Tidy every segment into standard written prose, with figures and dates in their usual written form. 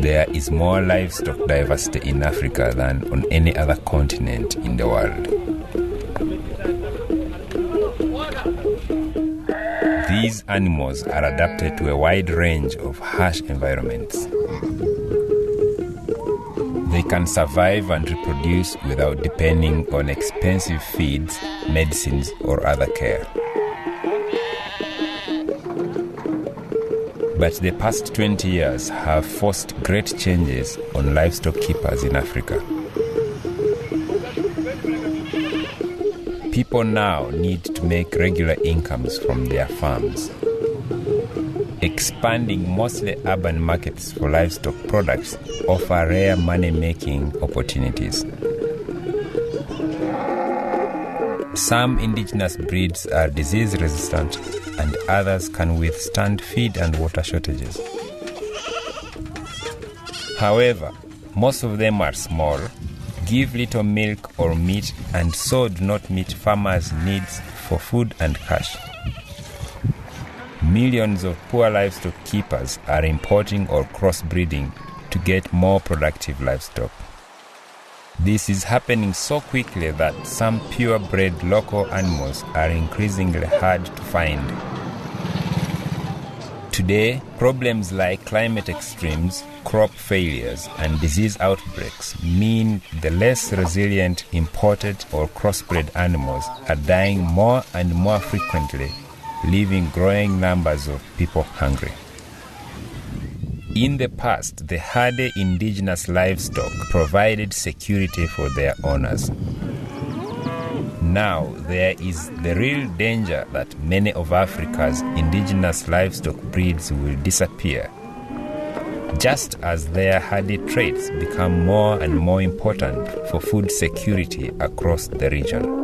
There is more livestock diversity in Africa than on any other continent in the world. These animals are adapted to a wide range of harsh environments. They can survive and reproduce without depending on expensive feeds, medicines, or other care. But the past 20 years have forced great changes on livestock keepers in Africa. People now need to make regular incomes from their farms. Expanding mostly urban markets for livestock products offer rare money-making opportunities. Some indigenous breeds are disease-resistant and others can withstand feed and water shortages. However, most of them are small, give little milk or meat, and so do not meet farmers' needs for food and cash. Millions of poor livestock keepers are importing or crossbreeding to get more productive livestock. This is happening so quickly that some purebred local animals are increasingly hard to find. Today, problems like climate extremes, crop failures, and disease outbreaks mean the less resilient imported or crossbred animals are dying more and more frequently, leaving growing numbers of people hungry. In the past, the hardy indigenous livestock provided security for their owners. Now, there is the real danger that many of Africa's indigenous livestock breeds will disappear, just as their hardy traits become more and more important for food security across the region.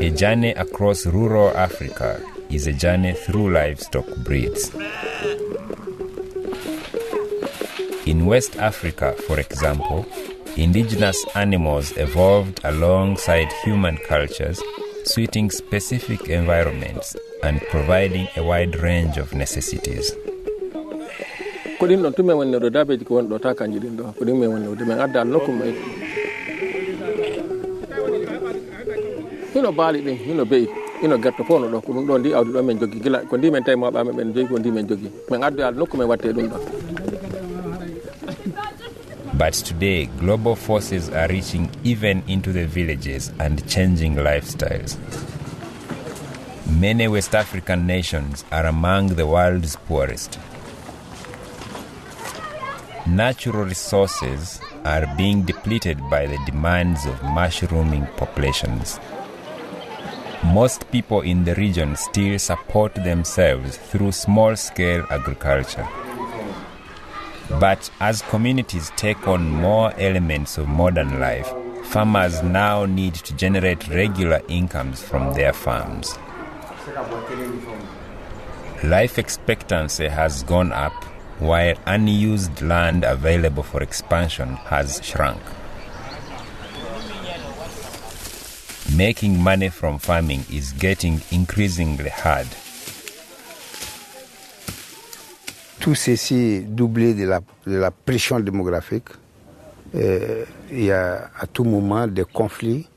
A journey across rural Africa is a journey through livestock breeds. In West Africa, for example, indigenous animals evolved alongside human cultures, suiting specific environments and providing a wide range of necessities. Bali be gatto fono do ko dum don di awdu do men jogi gila ko ndi men tay mo ba men jogi ko ndi men jogi men addu al nokku men watte dum do. But today, global forces are reaching even into the villages and changing lifestyles. Many West African nations are among the world's poorest. Natural resources are being depleted by the demands of mushrooming populations. Most people in the region still support themselves through small-scale agriculture. But as communities take on more elements of modern life, farmers now need to generate regular incomes from their farms. Life expectancy has gone up, while unused land available for expansion has shrunk. Making money from farming is getting increasingly hard. Tout ceci doublé de la pression démographique. Il y a à tout moment des conflits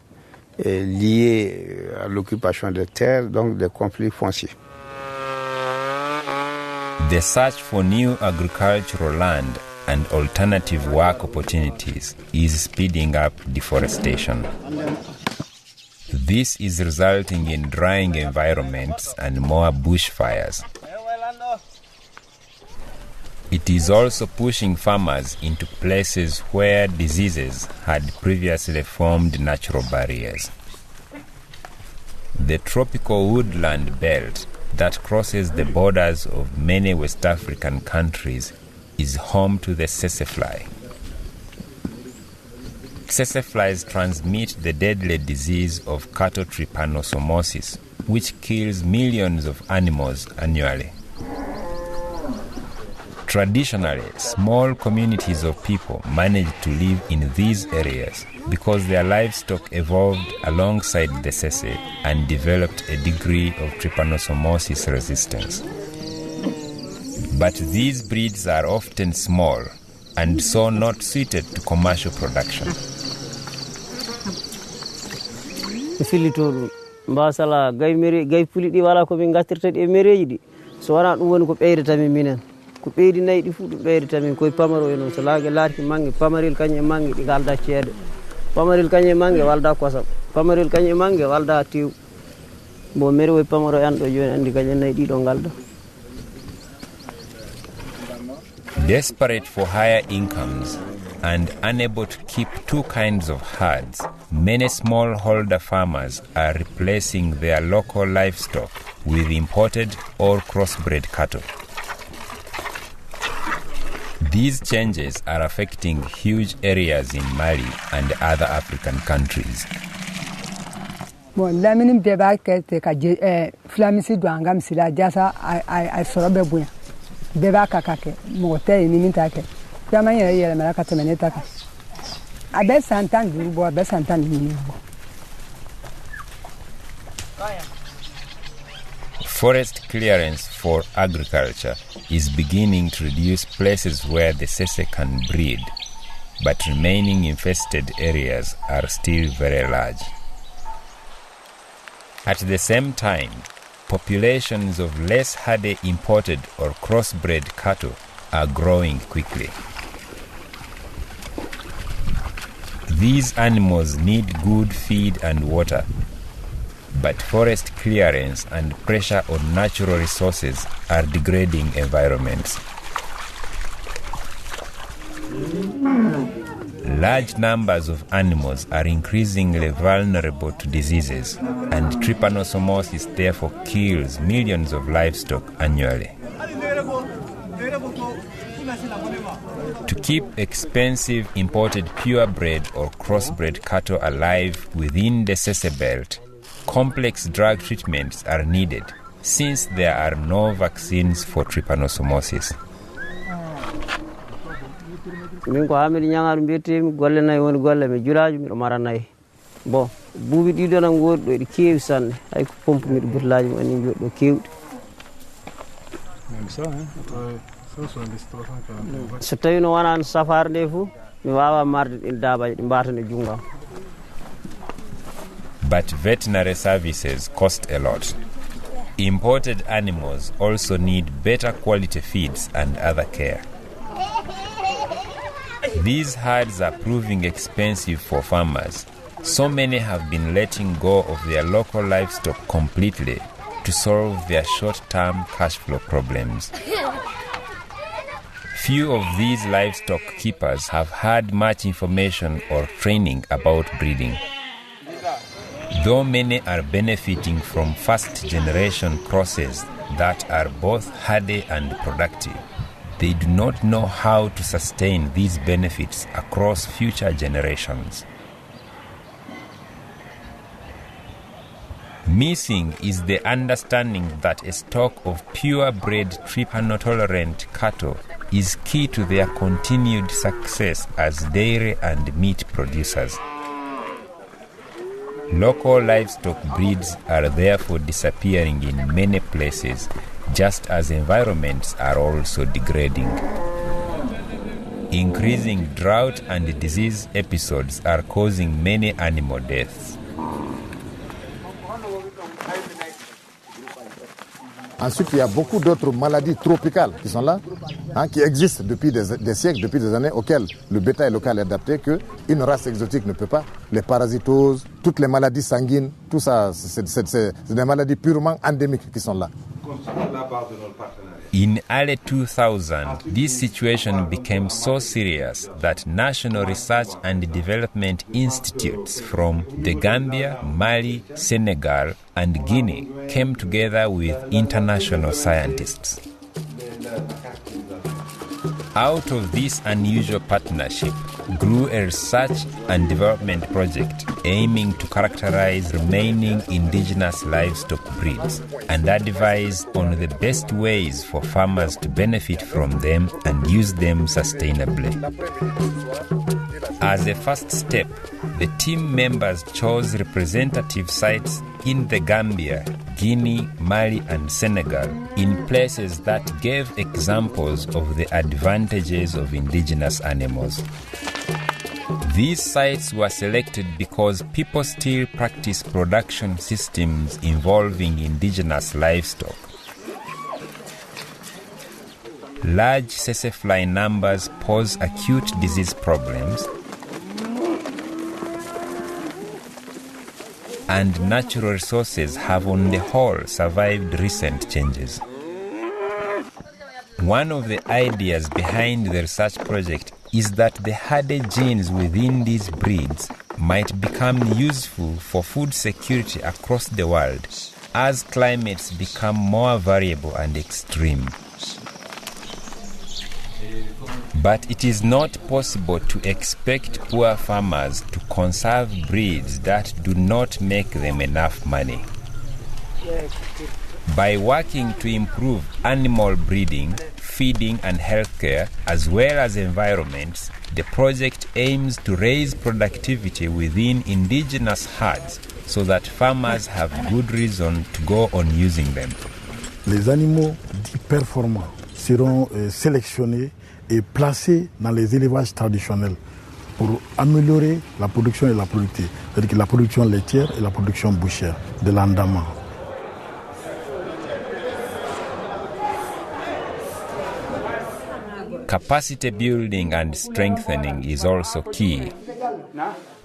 liés à l'occupation des terres, donc des conflits fonciers. The search for new agricultural land and alternative work opportunities is speeding up deforestation. This is resulting in drying environments and more bushfires. It is also pushing farmers into places where diseases had previously formed natural barriers. The tropical woodland belt that crosses the borders of many West African countries is home to the tsetse fly. Tsetse flies transmit the deadly disease of cattle trypanosomosis, which kills millions of animals annually. Traditionally, small communities of people managed to live in these areas because their livestock evolved alongside the Sese and developed a degree of trypanosomosis resistance. But these breeds are often small and so not suited to commercial production. Mbasala gay mere gay pulidi wala ko min gastirta de mereji di so wana dum woni ko beydata min minen ko beydi nay di fu dum beydata min koy pamaro eno so laage laati mangi pamaril kanye mangi di galda ceede pamaril kanye mangi walda kosam pamaril kanye mangi walda tiw bo mere way pamaro an do joni andi kanye nay di do galda. Desperate for higher incomes and unable to keep two kinds of herds, many smallholder farmers are replacing their local livestock with imported or crossbred cattle. These changes are affecting huge areas in Mali and other African countries. Bon, la minim deba ke ka flamisi do angam sila jasa ai sorobe buya. Deba kakake mote ni mintake. Kama yele mara ka temeneta ka. Abe santan durubo abe santan ni. Forest clearance for agriculture is beginning to reduce places where the Sese can breed, but remaining infested areas are still very large. At the same time, populations of less hardy imported or crossbred cattle are growing quickly. These animals need good feed and water, but forest clearance and pressure on natural resources are degrading environments. Large numbers of animals are increasingly vulnerable to diseases, and trypanosomosis therefore kills millions of livestock annually. To keep expensive imported purebred or crossbred cattle alive within the Sese belt, complex drug treatments are needed since there are no vaccines for trypanosomosis. Min ko amiri nyangaru mbiyetemi golle nay woni golle mi juraaju mi do maranay bon buubi dido nan ngodi do di keewi sanne ay ko pompe mi do burlaaji mo ani joddo keewdi so tawi no wana an safar de fu mi wawa marde din daabaji di mbatane jungam. But veterinary services cost a lot. Imported animals also need better quality feeds and other care. These herds are proving expensive for farmers. So many have been letting go of their local livestock completely to solve their short-term cash flow problems. Few of these livestock keepers have had much information or training about breeding. Though many are benefiting from first-generation crosses that are both hardy and productive, they do not know how to sustain these benefits across future generations. Missing is the understanding that a stock of purebred trypanotolerant cattle is key to their continued success as dairy and meat producers. Local livestock breeds are therefore disappearing in many places, just as environments are also degrading. Increasing drought and disease episodes are causing many animal deaths. Ensuite, il y a beaucoup d'autres maladies tropicales qui sont là, qui existent depuis des siècles, depuis des années, auxquelles le bétail local est adapté, qu'une race exotique ne peut pas. Les parasitoses, toutes les maladies sanguines, tout ça, c'est des maladies purement endémiques qui sont là. In early 2000, this situation became so serious that national research and development institutes from the Gambia, Mali, Senegal, and Guinea came together with international scientists. Out of this unusual partnership grew a research and development project aiming to characterize remaining indigenous livestock breeds and advise on the best ways for farmers to benefit from them and use them sustainably. As a first step, the team members chose representative sites in the Gambia, Guinea, Mali, and Senegal in places that gave examples of the advantages of indigenous animals. These sites were selected because people still practice production systems involving indigenous livestock. Large tsetse numbers pose acute disease problems, and natural resources have on the whole survived recent changes. One of the ideas behind the research project is that the hardy genes within these breeds might become useful for food security across the world as climates become more variable and extreme. But it is not possible to expect poor farmers to conserve breeds that do not make them enough money. By working to improve animal breeding, feeding and healthcare, as well as environments, the project aims to raise productivity within indigenous herds so that farmers have good reason to go on using them. Les animaux dits performants seront sélectionnés et placés dans les élevages traditionnels pour améliorer la production et la productivité, c'est-à-dire la production laitière et la production bouchère de l'Andaman. Capacity building and strengthening is also key.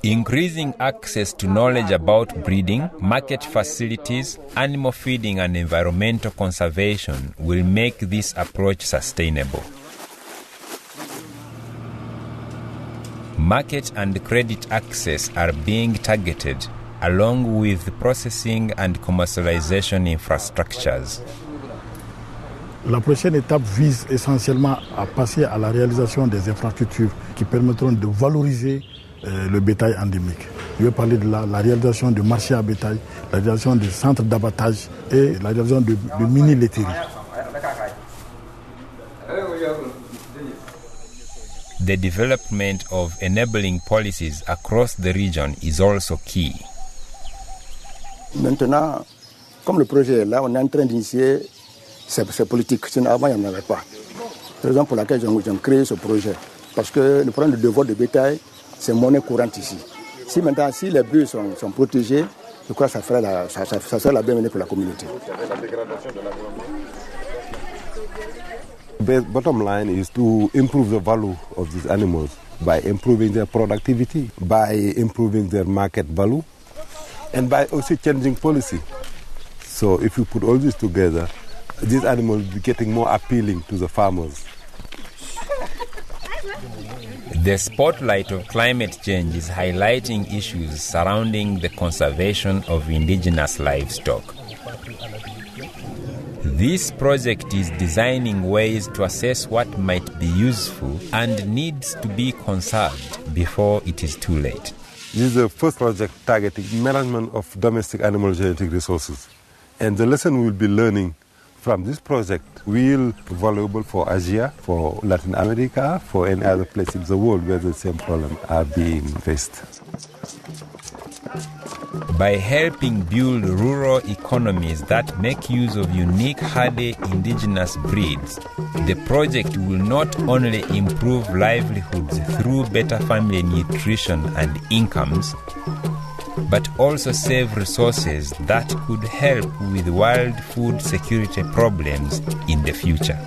Increasing access to knowledge about breeding, market facilities, animal feeding and environmental conservation will make this approach sustainable. Market and credit access are being targeted, along with processing and commercialization infrastructures. La prochaine étape vise essentiellement à passer à la réalisation des infrastructures qui permettront de valoriser le bétail endémique. Je vais parler de la réalisation de marchés à bétail, la réalisation de centres d'abattage et la réalisation de mini-laiteries. The development of enabling policies across the region is also key. Maintenant, comme le projet est là, on est en train d'initier ces politiques. Sinon, avant, il n'y en avait pas. C'est la raison pour laquelle j'ai créé ce projet. Parce que le problème de devoir de bétail, c'est monnaie courante ici. Si maintenant, si les bœufs sont protégés, je crois que ça sera la bienvenue pour la communauté. The bottom line is to improve the value of these animals by improving their productivity, by improving their market value, and by also changing policy. So if you put all this together, these animals will be getting more appealing to the farmers. The spotlight of climate change is highlighting issues surrounding the conservation of indigenous livestock. This project is designing ways to assess what might be useful and needs to be conserved before it is too late. This is the first project targeting management of domestic animal genetic resources. And the lesson we'll be learning from this project will be valuable for Asia, for Latin America, for any other place in the world where the same problems are being faced. By helping build rural economies that make use of unique hardy indigenous breeds, the project will not only improve livelihoods through better family nutrition and incomes, but also save resources that could help with world food security problems in the future.